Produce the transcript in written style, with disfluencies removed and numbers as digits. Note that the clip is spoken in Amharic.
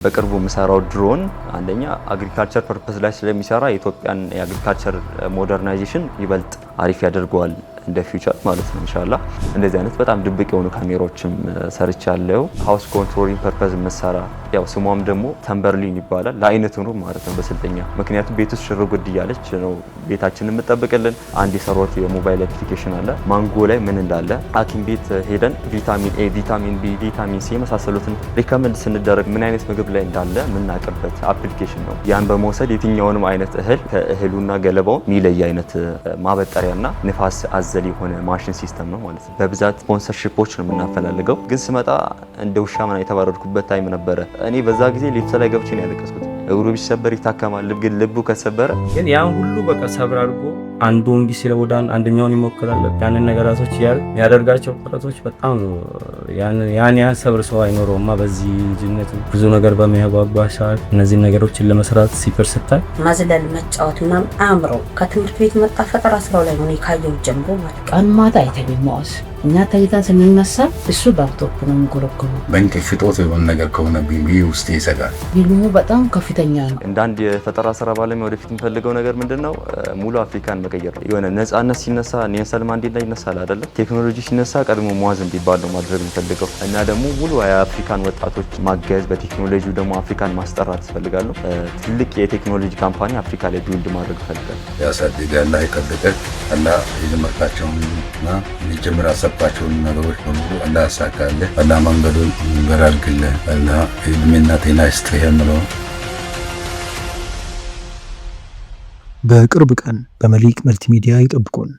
በቅርቡ የምሰራው ድሮን አንደኛ አግሪካልቸር ፐርፐስ ላይ ስለሚሰራ የኢትዮጵያን የአግሪካልቸር ሞደርናይዜሽን ይበልጥ አሪፍ ያደርገዋል እንደ ፊውቸር ማለት ነው ኢንሻአላህ። እንደዚህ አይነት በጣም ድብቅ የሆኑ ካሜራዎችም ሰርቻለሁ። ሃውስ ኮንትሮሊንግ ፐርፐስ መሰራ ያው ስሟም ደግሞ ተምበርሊን ይባላል ለአይነቱ ነው ማለት ነው በስልጠኛ ምክንያቱም ቤት ውስጥ ሽር ጉድ እያለች ነው ቤታችንን የምጠብቅልን። አንድ የሰራሁት የሞባይል አፕሊኬሽን አለ ማንጎ ላይ ምን እንዳለ ሐኪም ቤት ሄደን ቪታሚን ኤ፣ ቪታሚን ቢ፣ ቪታሚን ሲ የመሳሰሉትን ሪከመንድ ስንደረግ ምን አይነት ምግብ ላይ እንዳለ የምናውቅበት አፕሊኬሽን ነው። ያን በመውሰድ የትኛውንም አይነት እህል ከእህሉና ገለባው የሚለይ አይነት ማበጠሪያና ንፋስ አዘል የሆነ ማሽን ሲስተም ነው ማለት ነው። በብዛት ስፖንሰርሺፖች ነው የምናፈላልገው። ግን ስመጣ እንደ ውሻ ምናምን የተባረርኩበት ታይም ነበረ። እኔ በዛ ጊዜ ሊፍት ላይ ገብቼ ነው ያለቀስኩት። እግሩ ቢሰበር ይታከማል፣ ግን ልቡ ከሰበረ ግን ያን ሁሉ በቃ ሰብር አድርጎ አንዱ እንዲ ሲለ ወደ አንደኛውን ይሞክራል። ያንን ነገራቶች ያደርጋቸው ጥረቶች በጣም ያን ሰብር ሰው አይኖረውማ። በዚህ ልጅነት ብዙ ነገር በሚያጓጓ ሰዓት እነዚህ ነገሮችን ለመስራት ሲፈር ስታይ ማዝለል መጫወት ምናምን አምረው ከትምህርት ቤት መጣ ፈጠራ ስራው ላይ ነው ካየው ጀምሮ ማለት ቀን ማታ አይተኛውስ እኛ ታይታን ስንነሳ እሱ ላፕቶፕ ነው የሚጎረጎረው። በእንቅልፍ እጦት የሆነ ነገር ከሆነ ቢቢ ውስጥ ይሰጋል። ቢሉሙ በጣም ከፍተኛ ነው። እንደ አንድ የፈጠራ ስራ ባለሙያ ወደፊት የምፈልገው ነገር ምንድነው ሙሉ አፍሪካን መቀየር ነው። የሆነ ነፃነት ሲነሳ ኔልሰን ማንዴላ ይነሳል አይደለ? ቴክኖሎጂ ሲነሳ ቀድሞ መዋዝ እንዲባል ነው ማድረግ የምፈልገው እና ደግሞ ሙሉ የአፍሪካን ወጣቶች ማገዝ በቴክኖሎጂው ደግሞ አፍሪካን ማስጠራት እፈልጋለሁ። ትልቅ የቴክኖሎጂ ካምፓኒ አፍሪካ ላይ ቢልድ ማድረግ እፈልጋለሁ። ያሳድጋል አይቀልቀ እና የጀመርካቸውና የጀመራ ያሰባቸውን ነገሮች በሙሉ አላህ ያሳካልህ። አላህ መንገዱን ይበራልክልህ። አላህ እድሜና ጤና ይስጥህ የምለው በቅርብ ቀን በመሊክ መልቲሚዲያ ይጠብቁን።